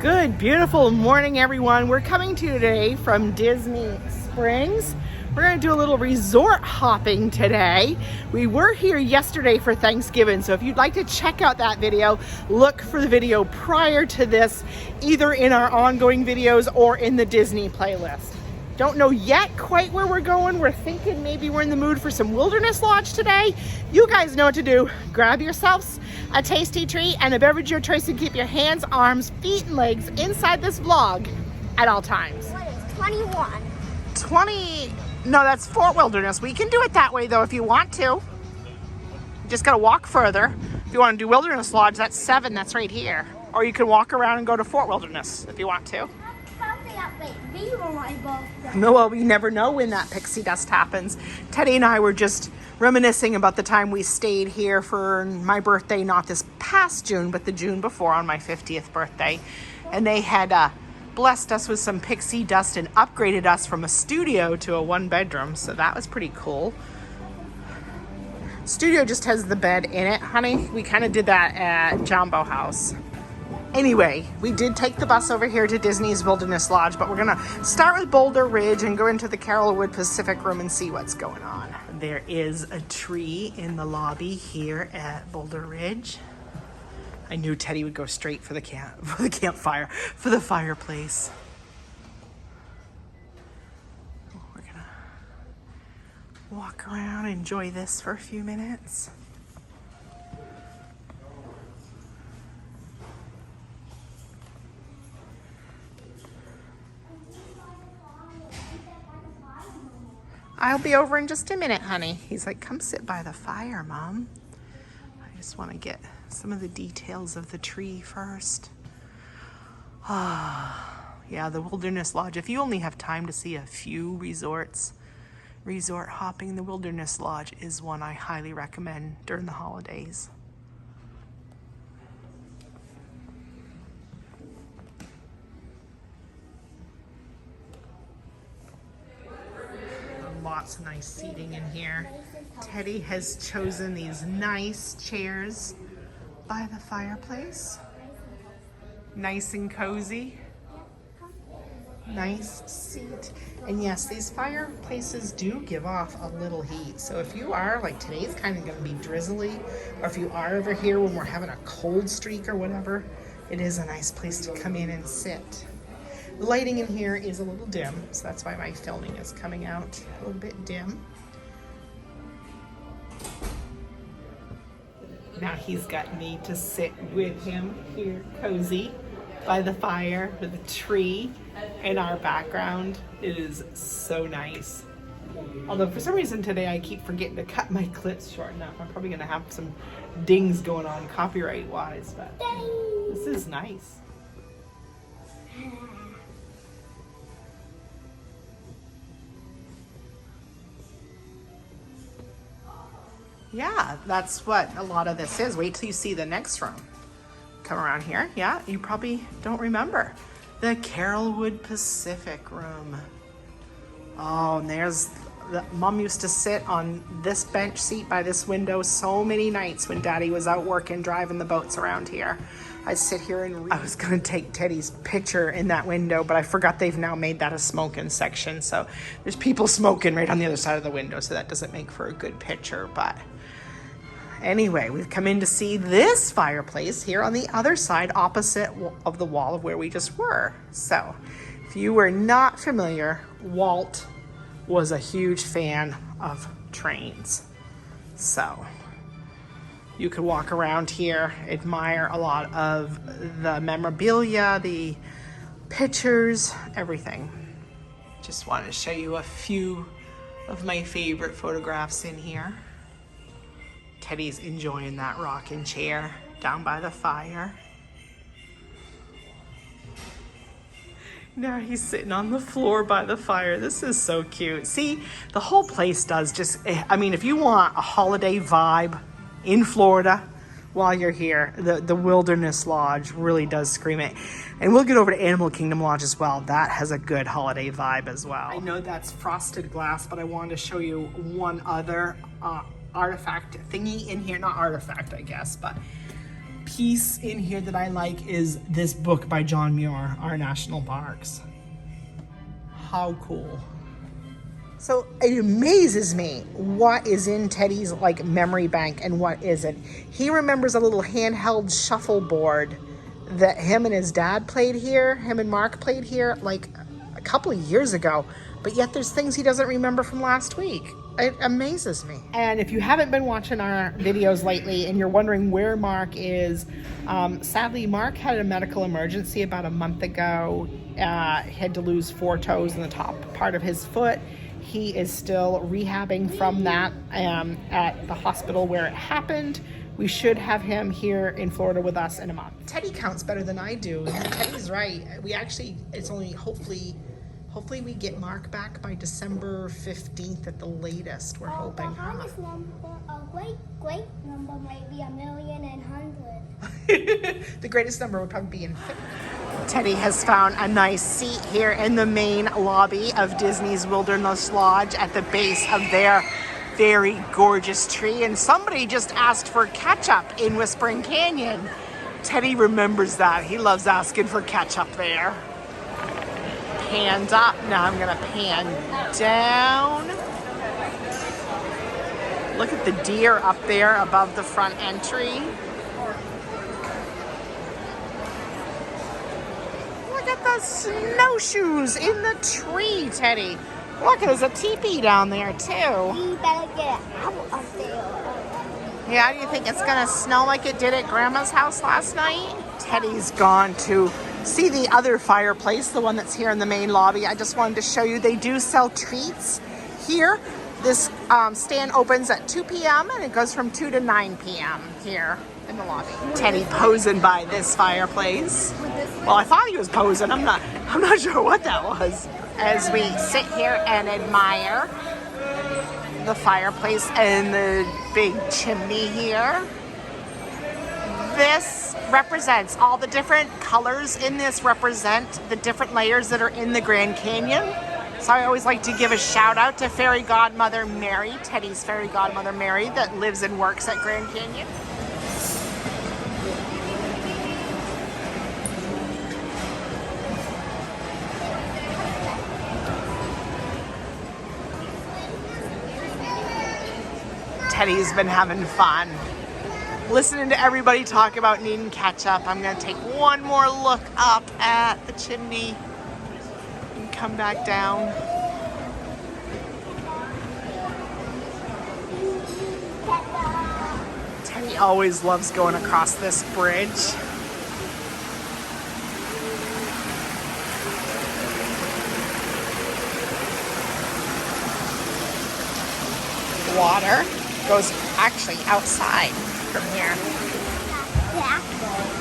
Good, beautiful morning, everyone. We're coming to you today from Disney Springs. We're going to do a little resort hopping today. We were here yesterday for Thanksgiving, so if you'd like to check out that video, look for the video prior to this, either in our ongoing videos or in the Disney playlist. Don't know yet quite where we're going. We're thinking maybe we're in the mood for some wilderness lodge today. You guys know what to do. Grab yourselves a tasty treat and a beverage of your choice and keep your hands, arms, feet, and legs inside this vlog at all times. What is 21? 20, no, that's Fort Wilderness. We can do it that way though if you want to. You just gotta walk further. If you want to do Wilderness Lodge, that's 7, that's right here. Or you can walk around and go to Fort Wilderness if you want to. No, well, we never know when that pixie dust happens. Teddy and I were just reminiscing about the time we stayed here for my birthday, not this past June, but the June before on my 50th birthday. And they had blessed us with some pixie dust and upgraded us from a studio to a 1-bedroom. So that was pretty cool. Studio just has the bed in it, honey. We kind of did that at Jumbo House. Anyway, we did take the bus over here to Disney's Wilderness Lodge, but we're gonna start with Boulder Ridge and go into the Carolwood Pacific Room and see what's going on. There is a tree in the lobby here at Boulder Ridge. I knew Teddy would go straight for the campfire, for the fireplace. We're gonna walk around, enjoy this for a few minutes. I'll be over in just a minute, honey. He's like, come sit by the fire, Mom. I just want to get some of the details of the tree first. Yeah, the Wilderness Lodge. If you only have time to see a few resorts, resort hopping, the Wilderness Lodge is one I highly recommend during the holidays. Lots of nice seating in here. Teddy has chosen these nice chairs by the fireplace. Nice and cozy. Nice seat. And yes, these fireplaces do give off a little heat. So if you are, like today's kind of going to be drizzly, or if you are over here when we're having a cold streak or whatever, it is a nice place to come in and sit. The lighting in here is a little dim, so that's why my filming is coming out a little bit dim. Now he's got me to sit with him here, cozy, by the fire with a tree in our background. It is so nice. Although for some reason today I keep forgetting to cut my clips short enough. I'm probably gonna have some dings going on copyright-wise, but this is nice. Yeah, that's what a lot of this is. Wait till you see the next room. Come around here. Yeah, you probably don't remember. The Carolwood Pacific Room. Oh, and there's Mom used to sit on this bench seat by this window so many nights when Daddy was out working, driving the boats around here. I'd sit here and read. I was gonna take Teddy's picture in that window, but I forgot they've now made that a smoking section. So there's people smoking right on the other side of the window, so that doesn't make for a good picture, but anyway, we've come in to see this fireplace here on the other side, opposite of the wall of where we just were. So if you were not familiar, Walt was a huge fan of trains. So you could walk around here, admire a lot of the memorabilia, the pictures, everything. Just wanted to show you a few of my favorite photographs in here. Teddy's enjoying that rocking chair down by the fire. Now he's sitting on the floor by the fire. This is so cute. See, the whole place does just, I mean, if you want a holiday vibe in Florida while you're here, the Wilderness Lodge really does scream it. And we'll get over to Animal Kingdom Lodge as well. That has a good holiday vibe as well. I know that's frosted glass, but I wanted to show you one other artifact thingy in here. Not artifact, I guess, but piece in here that I like is this book by John Muir, Our National Parks. How cool. So it amazes me what is in Teddy's like memory bank and what isn't. He remembers a little handheld shuffleboard that him and his dad played here, him and Mark played here like a couple of years ago, but yet there's things he doesn't remember from last week. It amazes me. And if you haven't been watching our videos lately and you're wondering where Mark is, sadly Mark had a medical emergency about a month ago. He had to lose 4 toes in the top part of his foot. He is still rehabbing from that at the hospital where it happened. We should have him here in Florida with us in a month. Teddy counts better than I do. Teddy's right. We actually, it's only hopefully we get Mark back by December 15th at the latest. We're hoping. The highest number, a great number might be 1,000,100. The greatest number would probably be infinity. Teddy has found a nice seat here in the main lobby of Disney's Wilderness Lodge at the base of their very gorgeous tree. And somebody just asked for ketchup in Whispering Canyon. Teddy remembers that. He loves asking for ketchup there. Panned up. Now I'm gonna pan down. Look at the deer up there above the front entry. Look at the snowshoes in the tree, Teddy. Look, there's a teepee down there too. You better get out of there. Yeah, do you think it's gonna snow like it did at Grandma's house last night? Teddy's gone to see the other fireplace, the one that's here in the main lobby. I just wanted to show you, they do sell treats here. This stand opens at 2 p.m. and it goes from 2 to 9 p.m. here in the lobby. Teddy posing by this fireplace. Well, I thought he was posing. I'm not sure what that was. As we sit here and admire the fireplace and the big chimney here. This represents all the different colors in this represent the different layers that are in the Grand Canyon. So I always like to give a shout out to Fairy Godmother Mary, Teddy's Fairy Godmother Mary, that lives and works at Grand Canyon. Teddy's been having fun. Listening to everybody talk about needing ketchup, I'm gonna take one more look up at the chimney and come back down. Teddy always loves going across this bridge. Water goes actually outside from here.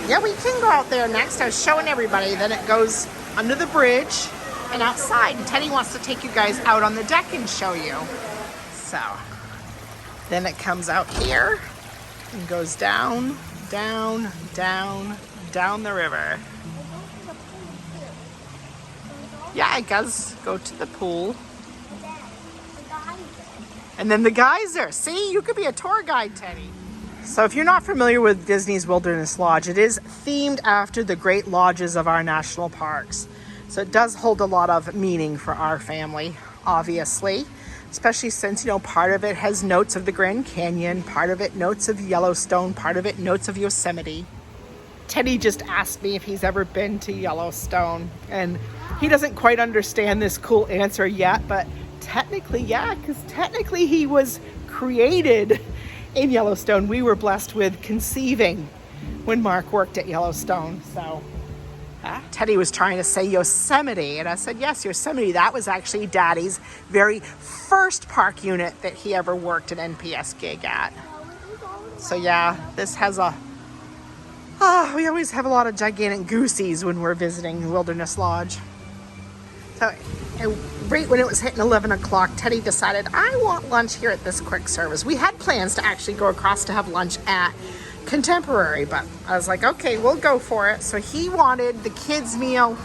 Yeah, we can go out there next. I was showing everybody that it goes under the bridge and outside. And Teddy wants to take you guys out on the deck and show you. So then it comes out here and goes down, down, down, down the river. Yeah, it does go to the pool. And then the geyser. See, you could be a tour guide, Teddy. So if you're not familiar with Disney's Wilderness Lodge, it is themed after the great lodges of our national parks. So it does hold a lot of meaning for our family, obviously, especially since, you know, part of it has notes of the Grand Canyon, part of it notes of Yellowstone, part of it notes of Yosemite. Teddy just asked me if he's ever been to Yellowstone, and he doesn't quite understand this cool answer yet, but technically, yeah, because technically he was created in Yellowstone. We were blessed with conceiving when Mark worked at Yellowstone. So Teddy was trying to say Yosemite, and I said, yes, Yosemite. That was actually Daddy's very first park unit that he ever worked an NPS gig at. So yeah, this has a, we always have a lot of gigantic goosies when we're visiting Wilderness Lodge. So right when it was hitting 11 o'clock, Teddy decided, I want lunch here at this quick service. We had plans to actually go across to have lunch at Contemporary, but I was like, okay, we'll go for it. So he wanted the kids' meal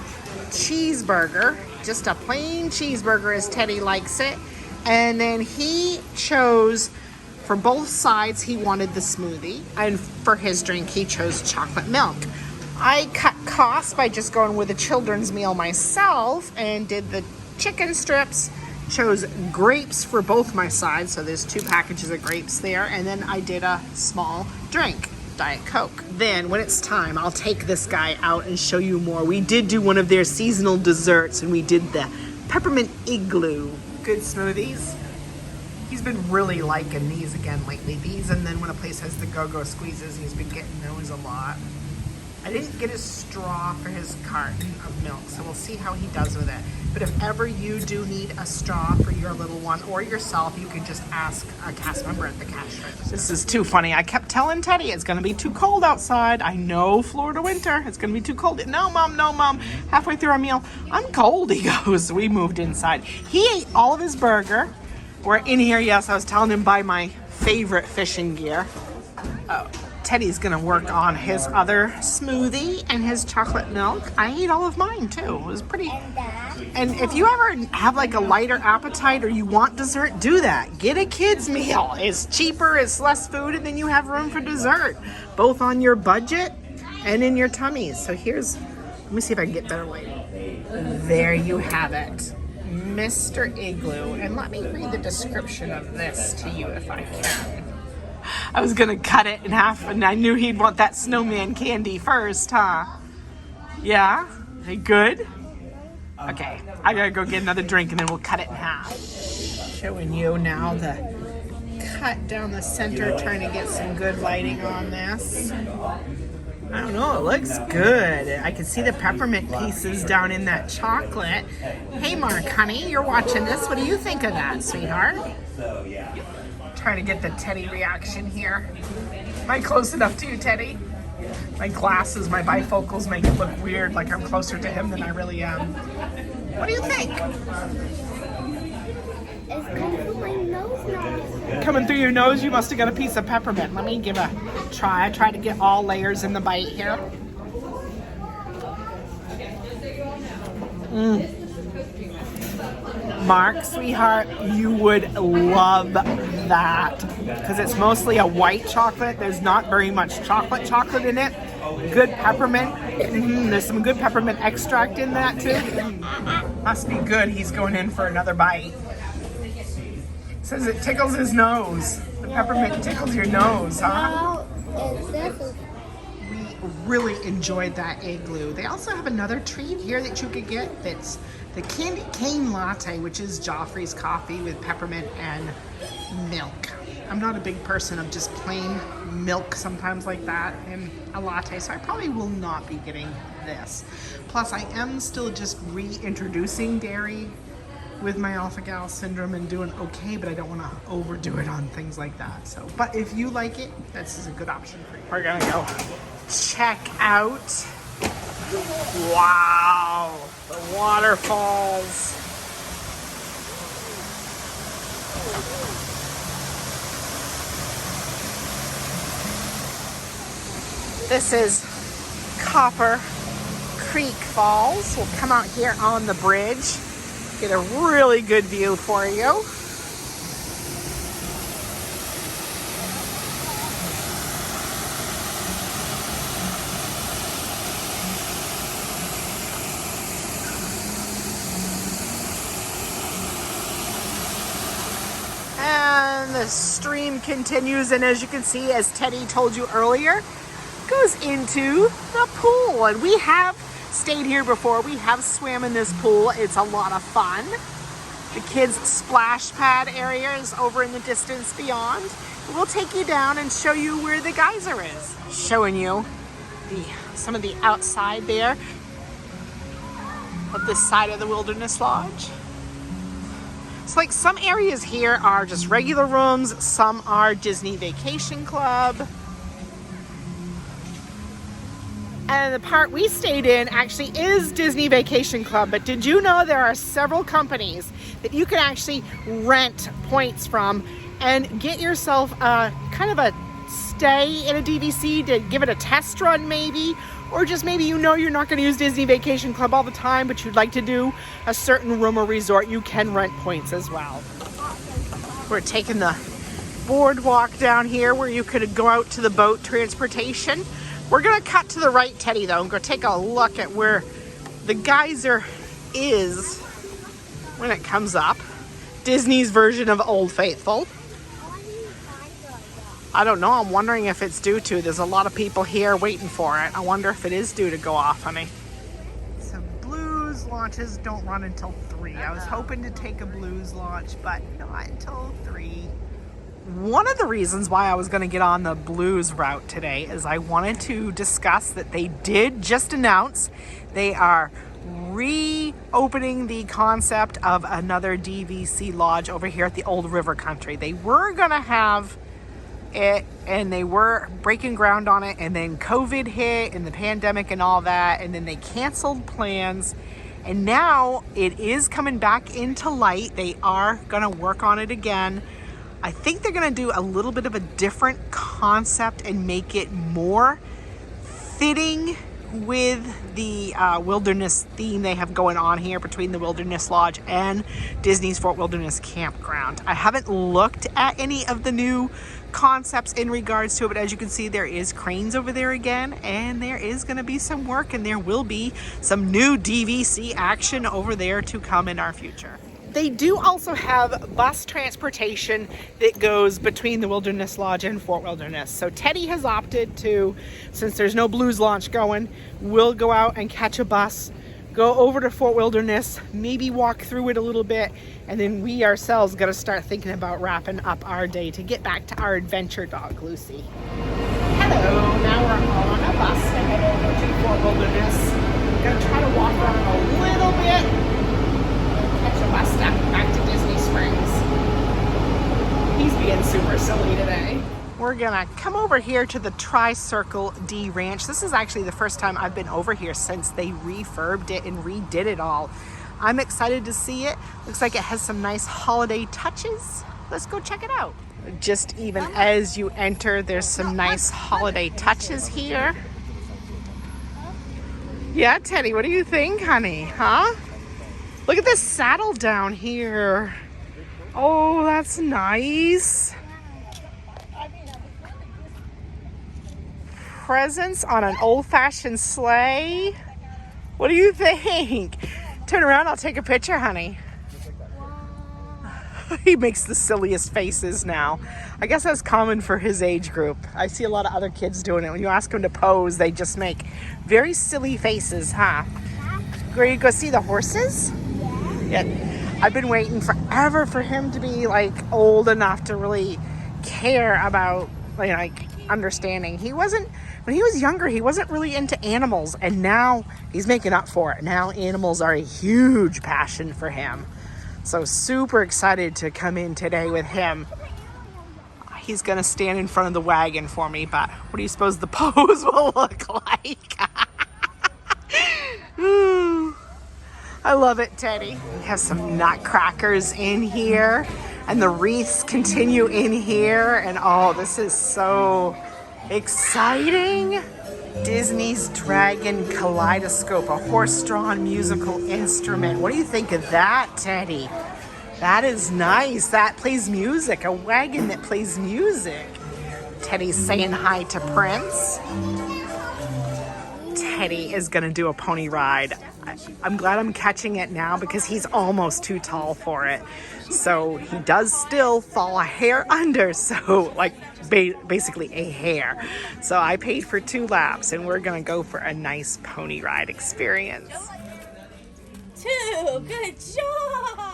cheeseburger, just a plain cheeseburger as Teddy likes it. And then he chose for both sides, he wanted the smoothie, and for his drink, he chose chocolate milk. I cut costs by just going with a children's meal myself and did the chicken strips, chose grapes for both my sides, so there's 2 packages of grapes there, and then I did a small drink, Diet Coke. Then when it's time, I'll take this guy out and show you more. We did do one of their seasonal desserts, and we did the peppermint igloo. Good smoothies. He's been really liking these again lately. These, and then when a place has the go-go squeezes, he's been getting those a lot. I didn't get a straw for his carton of milk, so we'll see how he does with it. But if ever you do need a straw for your little one or yourself, you can just ask a cast member at the cash register. This is too funny. I kept telling Teddy it's gonna be too cold outside. I know Florida winter, it's gonna be too cold. No, Mom, no, Mom. Halfway through our meal, I'm cold, he goes. We moved inside. He ate all of his burger. We're in here, yes, I was telling him buy my favorite fishing gear. Teddy's gonna work on his other smoothie and his chocolate milk. I ate all of mine too. It was pretty. And if you ever have like a lighter appetite or you want dessert, do that. Get a kid's meal. It's cheaper, it's less food, and then you have room for dessert, both on your budget and in your tummies. So here's, let me see if I can get better lighting. There you have it, Mr. Igloo. And let me read the description of this to you if I can. I was gonna cut it in half, and I knew he'd want that snowman candy first, huh? Yeah? Hey, good? Okay, I gotta go get another drink and then we'll cut it in half. Showing you now the cut down the center, trying to get some good lighting on this. I don't know, it looks good. I can see the peppermint pieces down in that chocolate. Hey, Mark, honey, you're watching this. What do you think of that, sweetheart? Trying to get the Teddy reaction here. Am I close enough to you, Teddy? My glasses, my bifocals make it look weird, like I'm closer to him than I really am. What do you think? It's coming through my nose now. Coming through your nose? You must have got a piece of peppermint. Let me give a try. I try to get all layers in the bite here. Mark, sweetheart, you would love that because it's mostly a white chocolate. There's not very much chocolate in it. Good peppermint. There's some good peppermint extract in that too. Must be good. He's going in for another bite. Says it tickles his nose. The peppermint tickles your nose, huh? We really enjoyed that igloo. They also have another treat here that you could get that's the candy cane latte, which is Joffrey's coffee with peppermint and milk. I'm not a big person of just plain milk sometimes like that in a latte, so I probably will not be getting this. Plus, I am still just reintroducing dairy with my alpha-gal syndrome and doing okay, but I don't want to overdo it on things like that. So, but if you like it, this is a good option for you. We're gonna go check out. Wow, the waterfalls. This is Copper Creek Falls. We'll come out here on the bridge, get a really good view for you. And the stream continues, and as you can see, as Teddy told you earlier, goes into the pool. And we have stayed here before. We have swam in this pool. It's a lot of fun. The kids' splash pad area is over in the distance beyond. We'll take you down and show you where the geyser is. Showing you some of the outside there of this side of the Wilderness Lodge. It's like some areas here are just regular rooms, some are Disney Vacation Club. And the part we stayed in actually is Disney Vacation Club, but did you know there are several companies that you can actually rent points from and get yourself a kind of a stay in a DVC to give it a test run maybe, or just maybe you know you're not going to use Disney Vacation Club all the time, but you'd like to do a certain room or resort, you can rent points as well. We're taking the boardwalk down here where you could go out to the boat transportation. We're gonna cut to the right, Teddy, though, and go take a look at where the geyser is when it comes up. Disney's version of Old Faithful. I don't know. I'm wondering if it's due to. There's a lot of people here waiting for it. I wonder if it is due to go off, honey. So Blues launches don't run until 3. I was hoping to take a Blues launch, but not until 3. One of the reasons why I was going to get on the Blues route today is I wanted to discuss that they did just announce they are reopening the concept of another DVC lodge over here at the Old River Country. They were going to have it and they were breaking ground on it, and then COVID hit and the pandemic and all that, and then they canceled plans, and now it is coming back into light. They are going to work on it again. I think they're going to do a little bit of a different concept and make it more fitting with the wilderness theme they have going on here between the Wilderness Lodge and Disney's Fort Wilderness Campground. I haven't looked at any of the new concepts in regards to it, but as you can see, there is cranes over there again, and there is going to be some work, and there will be some new DVC action over there to come in our future. They do also have bus transportation that goes between the Wilderness Lodge and Fort Wilderness. So Teddy has opted to, since there's no Blues launch going, we'll go out and catch a bus, go over to Fort Wilderness, maybe walk through it a little bit, and then we ourselves got to start thinking about wrapping up our day to get back to our adventure dog, Lucy. Hello, now we're on a bus to head over to Fort Wilderness. I'm going to try to walk around a little bit, catch a bus back to Disney Springs. He's being super silly today. We're gonna come over here to the Tri-Circle D Ranch. This is actually the first time I've been over here since they refurbed it and redid it all. I'm excited to see it. Looks like it has some nice holiday touches. Let's go check it out. Just even as you enter, there's some nice holiday touches here. Yeah, Teddy, what do you think, honey? Huh? Look at this saddle down here. Oh, that's nice. Presents on an old-fashioned sleigh. What do you think? Turn around, I'll take a picture, honey. He makes the silliest faces now. I guess that's common for his age group. I see a lot of other kids doing it. When you ask them to pose, they just make very silly faces, huh? Ready to go see the horses? Yeah. I've been waiting forever for him to be like old enough to really care about like understanding. He wasn't, when he was younger, he wasn't really into animals, and now he's making up for it. Now animals are a huge passion for him. So super excited to come in today with him. He's gonna stand in front of the wagon for me, but what do you suppose the pose will look like? I love it, Teddy. We have some nutcrackers in here, and the wreaths continue in here, and oh, this is so exciting. Disney's Dragon Kaleidoscope, a horse-drawn musical instrument. What do you think of that, Teddy? That is nice. That plays music, a wagon that plays music. Teddy's saying hi to Prince. Teddy is gonna do a pony ride. I'm glad I'm catching it now because he's almost too tall for it. So he does still fall a hair under, so like basically a hair. So I paid for 2 laps and we're gonna go for a nice pony ride experience. 2, good job!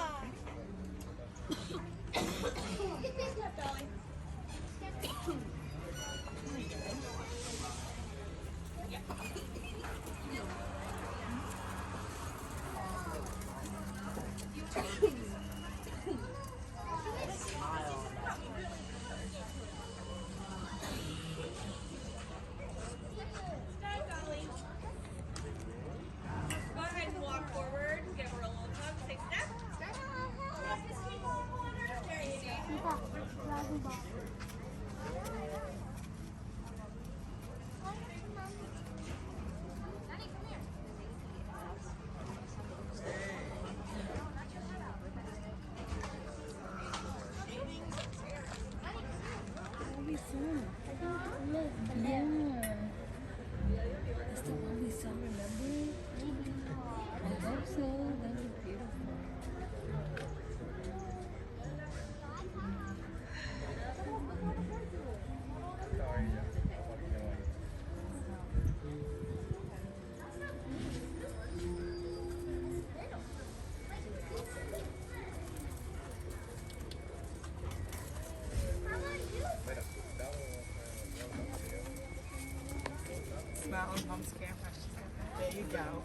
There you go.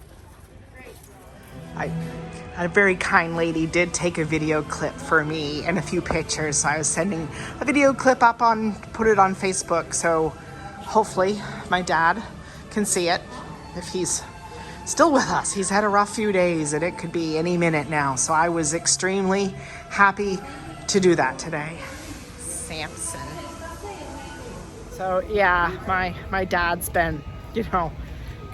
A very kind lady did take a video clip for me and a few pictures. So I was sending a video clip up put it on Facebook. So hopefully my dad can see it if he's still with us. He's had a rough few days and it could be any minute now. So I was extremely happy to do that today. Samson. So yeah, my dad's been,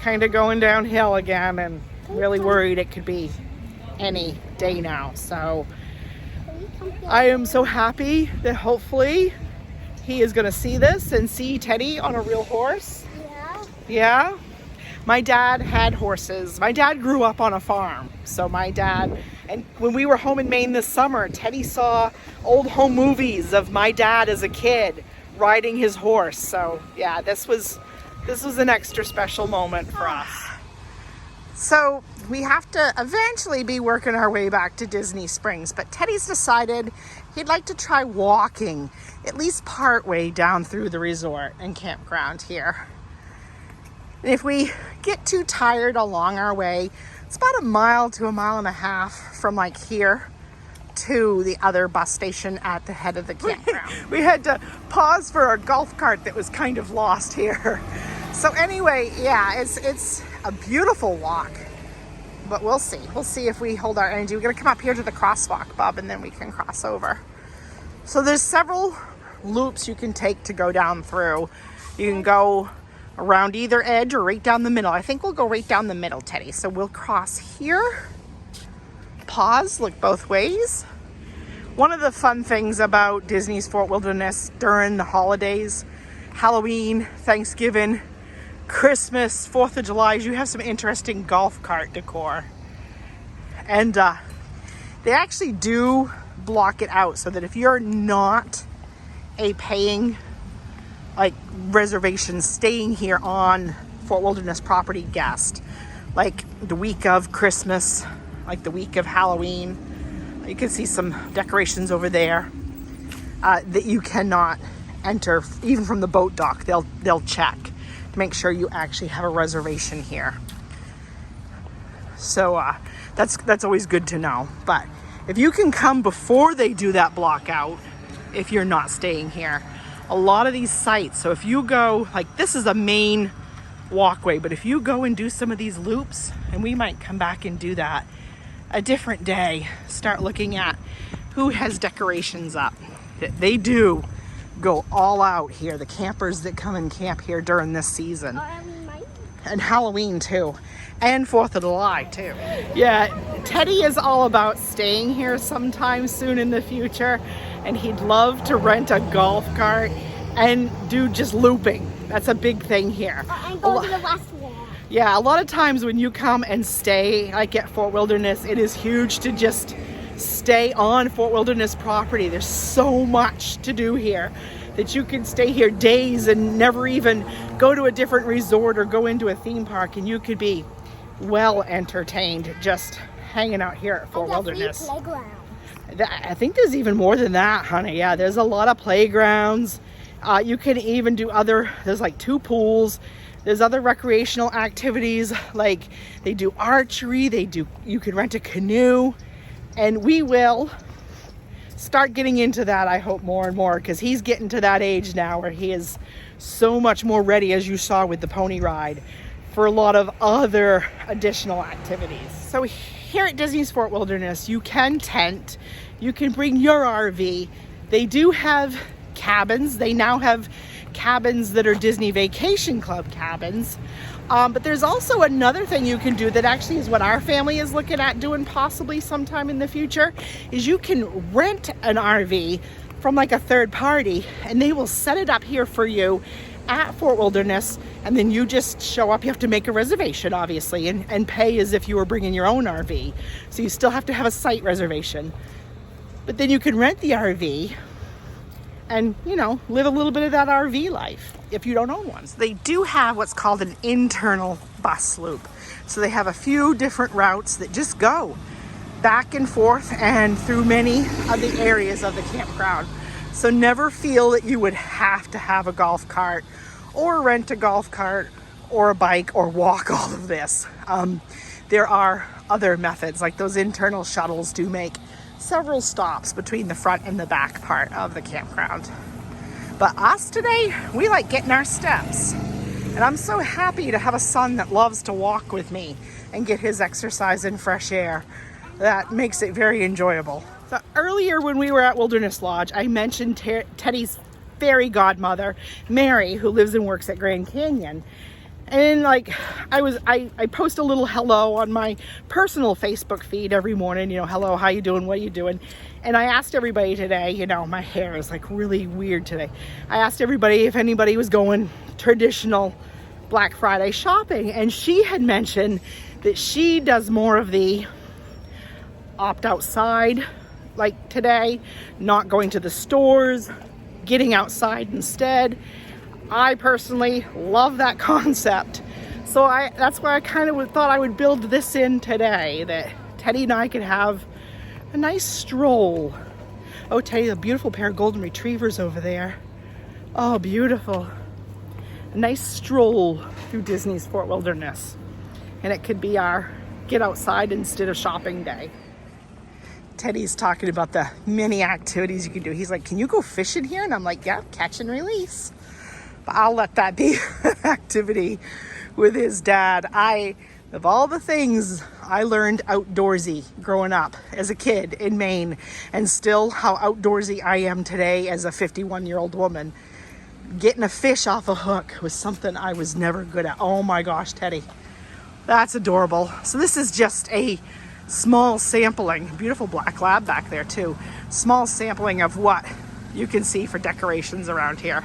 kind of going downhill again and really worried it could be any day now. So I am so happy that hopefully he is going to see this and see Teddy on a real horse. Yeah. My dad had horses. My dad grew up on a farm. So my dad, and when we were home in Maine this summer, Teddy saw old home movies of my dad as a kid riding his horse. So yeah, this was an extra special moment for us. So we have to eventually be working our way back to Disney Springs, but Teddy's decided he'd like to try walking at least part way down through the resort and campground here. And if we get too tired along our way, it's about a mile to a mile and a half from here to the other bus station at the head of the campground. We had to pause for a golf cart that was kind of lost here. So anyway, yeah, it's a beautiful walk, but we'll see. We'll see if we hold our energy. We're gonna come up here to the crosswalk, Bob, and then we can cross over. So there's several loops you can take to go down through. You can go around either edge or right down the middle. I think we'll go right down the middle, Teddy. So we'll cross here, pause, look both ways. One of the fun things about Disney's Fort Wilderness during the holidays, Halloween, Thanksgiving, Christmas, 4th of July, you have some interesting golf cart decor. And they actually do block it out so that if you're not a paying reservation staying here on Fort Wilderness property guest, like the week of Christmas, like the week of Halloween, you can see some decorations over there that you cannot enter even from the boat dock. They'll check to make sure you actually have a reservation here. So that's always good to know. But if you can come before they do that block out, if you're not staying here, a lot of these sites, so if you go, this is a main walkway, but if you go and do some of these loops, and we might come back and do that a different day, start looking at who has decorations up. They do go all out here, the campers that come and camp here during this season. And Halloween too, and 4th of July too. Yeah, Teddy is all about staying here sometime soon in the future, and he'd love to rent a golf cart and do just looping. That's a big thing here. And go to the last wall. Yeah, a lot of times when you come and stay at Fort Wilderness, it is huge to just stay on Fort Wilderness property. There's so much to do here that you can stay here days and never even go to a different resort or go into a theme park, and you could be well entertained just hanging out here at Fort Wilderness. Playground. I think there's even more than that, honey. Yeah, there's a lot of playgrounds. You can even do there's 2 pools. There's other recreational activities, they do archery, you can rent a canoe, and we will start getting into that, I hope, more and more, because he's getting to that age now where he is so much more ready, as you saw with the pony ride, for a lot of other additional activities. So here at Disney's Fort Wilderness, you can tent, you can bring your RV. They do have cabins. They now have cabins that are Disney Vacation Club cabins. But there's also another thing you can do that actually is what our family is looking at doing possibly sometime in the future, is you can rent an RV from a third party, and they will set it up here for you, at Fort Wilderness, and then you just show up. You have to make a reservation, obviously, and pay as if you were bringing your own RV. So you still have to have a site reservation. But then you can rent the RV and, you know, live a little bit of that RV life if you don't own one. So they do have what's called an internal bus loop. So they have a few different routes that just go back and forth and through many of the areas of the campground. So never feel that you would have to have a golf cart or rent a golf cart or a bike or walk all of this. There are other methods, like those internal shuttles do make several stops between the front and the back part of the campground. But us today, we like getting our steps. And I'm so happy to have a son that loves to walk with me and get his exercise in fresh air. That makes it very enjoyable. So earlier when we were at Wilderness Lodge, I mentioned Teddy's fairy godmother, Mary, who lives and works at Grand Canyon. And like I post a little hello on my personal Facebook feed every morning, you know, hello, how you doing, what are you doing? And I asked everybody today, you know, my hair is like really weird today. I asked everybody if anybody was going traditional Black Friday shopping, and she had mentioned that she does more of the opt outside, like today, not going to the stores, getting outside instead. I personally love that concept. So that's why I kind of thought I would build this in today, that Teddy and I could have a nice stroll. Oh, Teddy, a beautiful pair of golden retrievers over there. Oh, beautiful. A nice stroll through Disney's Fort Wilderness. And it could be our get outside instead of shopping day. Teddy's talking about the many activities you can do. He's like, can you go fishing here? And I'm like, yeah, catch and release. But I'll let that be an activity with his dad. Of all the things I learned outdoorsy growing up as a kid in Maine, and still how outdoorsy I am today as a 51-year-old woman, getting a fish off a hook was something I was never good at. Oh my gosh, Teddy, that's adorable. So this is just a small sampling, beautiful black lab back there too, small sampling of what you can see for decorations around here.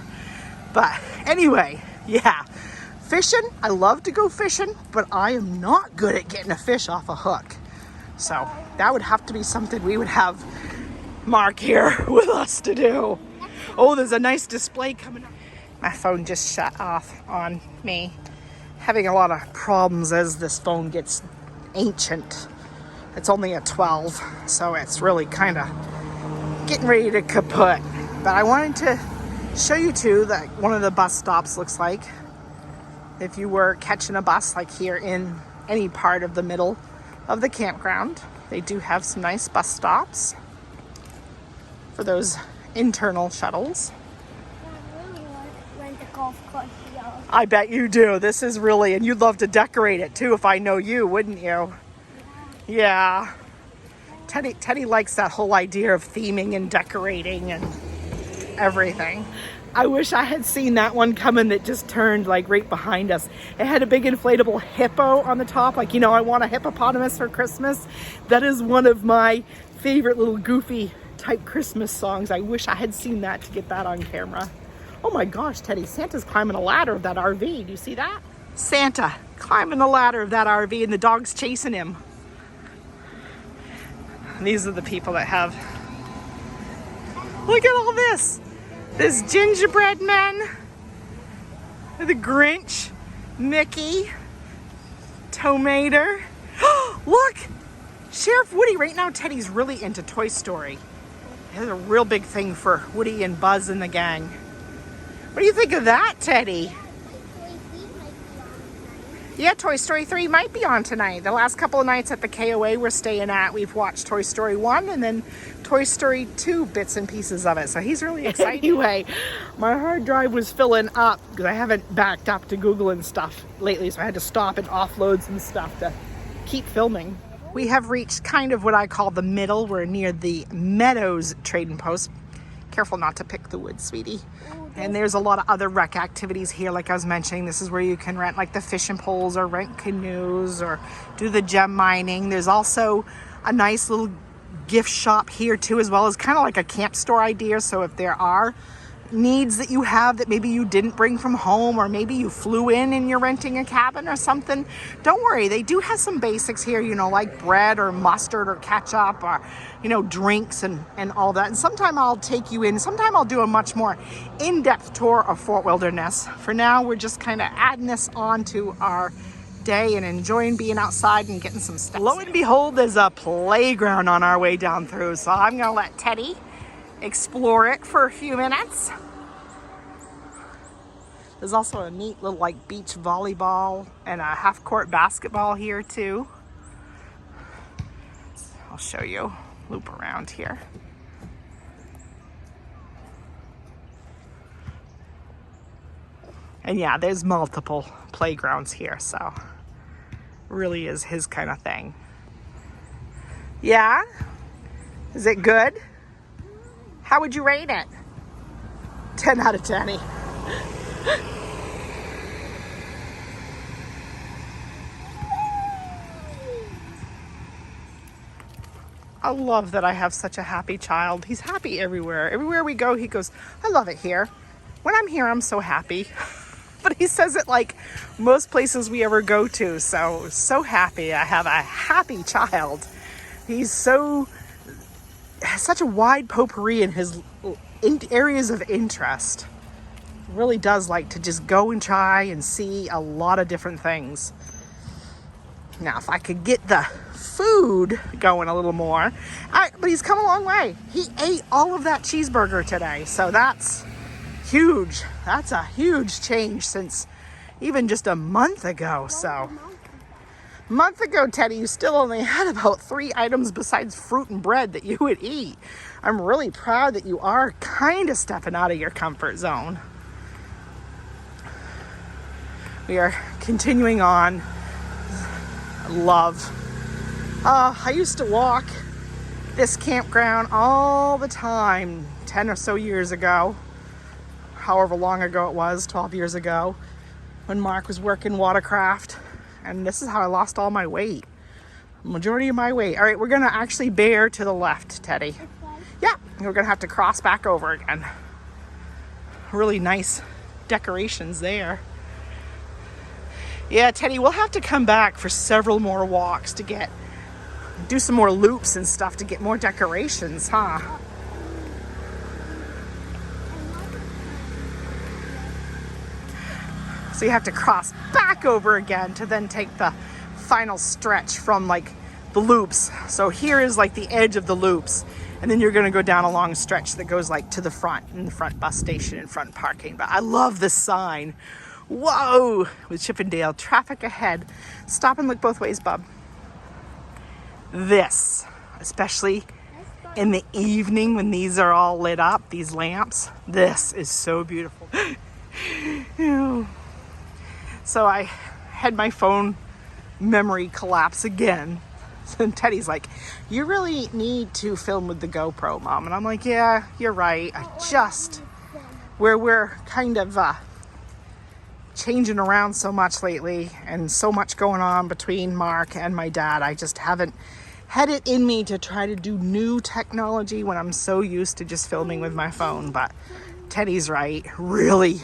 But anyway, yeah, fishing, I love to go fishing, but I am not good at getting a fish off a hook. So that would have to be something we would have Mark here with us to do. Oh, there's a nice display coming up. My phone just shut off on me. Having a lot of problems as this phone gets ancient. It's only a 12, so it's really kind of getting ready to kaput. But I wanted to show you too that one of the bus stops looks like if you were catching a bus like here in any part of the middle of the campground. They do have some nice bus stops for those internal shuttles. I really want to rent a golf cart here. I bet you do. This is really, and you'd love to decorate it too if I know you, wouldn't you? Yeah. Teddy likes that whole idea of theming and decorating and everything. I wish I had seen that one coming that just turned like right behind us. It had a big inflatable hippo on the top. Like, you know, I want a hippopotamus for Christmas. That is one of my favorite little goofy type Christmas songs. I wish I had seen that to get that on camera. Oh my gosh, Teddy, Santa's climbing a ladder of that RV. Do you see that? Santa climbing the ladder of that RV and the dog's chasing him. And these are the people that have, look at all this. This gingerbread man, the Grinch, Mickey, Tomater. Look, Sheriff Woody. Right now, Teddy's really into Toy Story. There's a real big thing for Woody and Buzz and the gang. What do you think of that, Teddy? Yeah, Toy Story 3 might be on tonight. The last couple of nights at the KOA we're staying at, we've watched Toy Story 1 and then Toy Story 2 bits and pieces of it. So he's really excited. Anyway, my hard drive was filling up because I haven't backed up to Google and stuff lately. So I had to stop and offload some stuff to keep filming. We have reached kind of what I call the middle. We're near the Meadows Trading Post. Careful not to pick the wood, sweetie. And there's a lot of other rec activities here. Like I was mentioning, this is where you can rent like the fishing poles or rent canoes or do the gem mining. There's also a nice little gift shop here too, as well as kind of like a camp store idea. So if there are needs that you have that maybe you didn't bring from home, or maybe you flew in and you're renting a cabin or something, don't worry. They do have some basics here, you know, like bread or mustard or ketchup or, you know, drinks and all that. And sometime I'll take you in. Sometime I'll do a much more in-depth tour of Fort Wilderness. For now, we're just kind of adding this on to our day and enjoying being outside and getting some steps. Lo and behold, there's a playground on our way down through. So I'm going to let Teddy explore it for a few minutes. There's also a neat little like beach volleyball and a half-court basketball here too. I'll show you. Loop around here. And yeah, there's multiple playgrounds here, so really is his kind of thing. Yeah? Is it good? How would you rate it? 10 out of 10. I love that I have such a happy child. He's happy everywhere. Everywhere we go, he goes, I love it here. When I'm here, I'm so happy. But he says it like most places we ever go to. So happy. I have a happy child. He's such a wide potpourri in his areas of interest. He really does like to just go and try and see a lot of different things. Now, if I could get the food going a little more, but he's come a long way. He ate all of that cheeseburger today, so that's huge. That's a huge change since even just a month ago. So, a month ago, Teddy, you still only had about 3 items besides fruit and bread that you would eat. I'm really proud that you are kind of stepping out of your comfort zone. We are continuing on. Love. I used to walk this campground all the time 10 or so years ago, however long ago it was, 12 years ago, when Mark was working watercraft, and this is how I lost all my weight, majority of my weight. All right, we're gonna actually bear to the left, Teddy. Okay. Yeah, we're gonna have to cross back over again. Really nice decorations there. Yeah, Teddy, we'll have to come back for several more walks to do some more loops and stuff to get more decorations, huh? So you have to cross back over again to then take the final stretch from like the loops. So here is like the edge of the loops, and then you're gonna go down a long stretch that goes like to the front, in the front bus station and front parking. But I love this sign. Whoa, with Chippendale, traffic ahead. Stop and look both ways, bub. This, especially in the evening when these are all lit up, these lamps, this is so beautiful. So I had my phone memory collapse again. And Teddy's like, you really need to film with the GoPro, Mom. And I'm like, yeah, you're right. We're kind of changing around so much lately and so much going on between Mark and my dad. I just haven't had it in me to try to do new technology when I'm so used to just filming with my phone. But Teddy's right. Really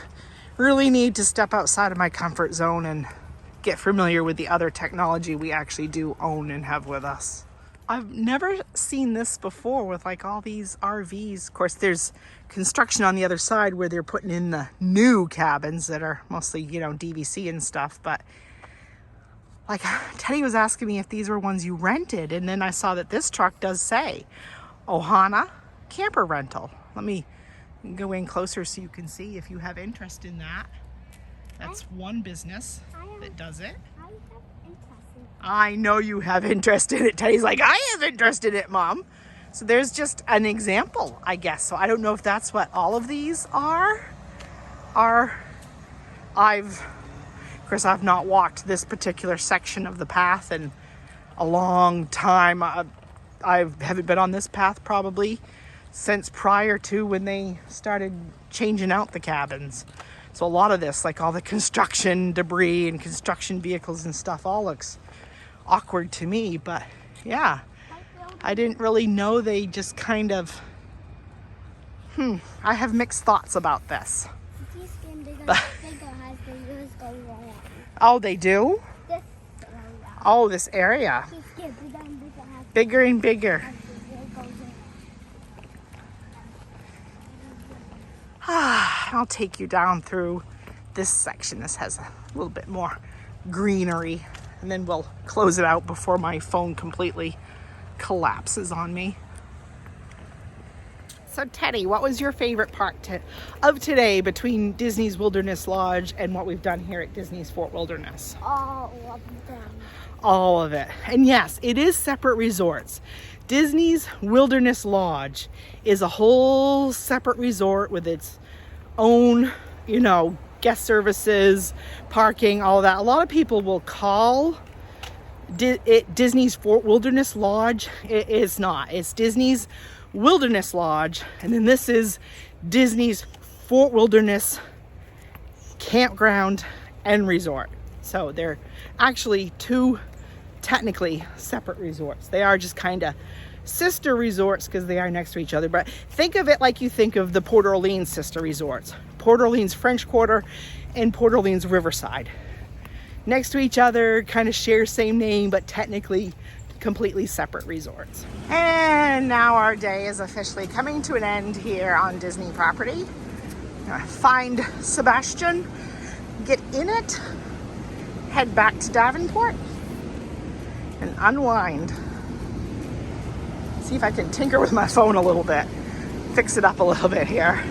need to step outside of my comfort zone and get familiar with the other technology we actually do own and have with us. I've never seen this before with like all these RVs. Of course, there's construction on the other side where they're putting in the new cabins that are mostly, you know, DVC and stuff. But like Teddy was asking me if these were ones you rented. And then I saw that this truck does say Ohana Camper Rental. Let me go in closer so you can see if you have interest in that. That's one business that does it. I know you have interest in it. Teddy's like, I have interest in it, Mom. So there's just an example, I guess. So I don't know if that's what all of these are. Of course, I've not walked this particular section of the path in a long time. I haven't been on this path probably since prior to when they started changing out the cabins. So a lot of this, like all the construction debris and construction vehicles and stuff, all looks awkward to me. But yeah, I didn't really know they just kind of I have mixed thoughts about this. This game bigger has bigger go around. Oh, they do? This area. Oh, this area. This game bigger and bigger has Bigger and bigger. bigger goes around. I'll take you down through this section. This has a little bit more greenery. And then we'll close it out before my phone completely collapses on me. So Teddy, what was your favorite part of today between Disney's Wilderness Lodge and what we've done here at Disney's Fort Wilderness? All of them. All of it. And yes, it is separate resorts. Disney's Wilderness Lodge is a whole separate resort with its own, guest services, parking, all that. A lot of people will call it Disney's Fort Wilderness Lodge. It is not. It's Disney's Wilderness Lodge, and then this is Disney's Fort Wilderness Campground and Resort. So they're actually two technically separate resorts. They are just kind of sister resorts because they are next to each other, but think of it like you think of the Port Orleans sister resorts. Port Orleans French Quarter and Port Orleans Riverside. Next to each other, kind of share same name, but technically completely separate resorts. And now our day is officially coming to an end here on Disney property. Find Sebastian, get in it, head back to Davenport, and unwind. See if I can tinker with my phone a little bit, fix it up a little bit here.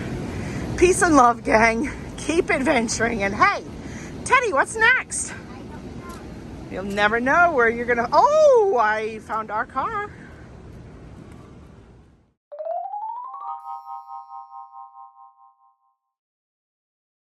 Peace and love, gang. Keep adventuring, and hey, Teddy, what's next? You'll never know where you're gonna... Oh, I found our car.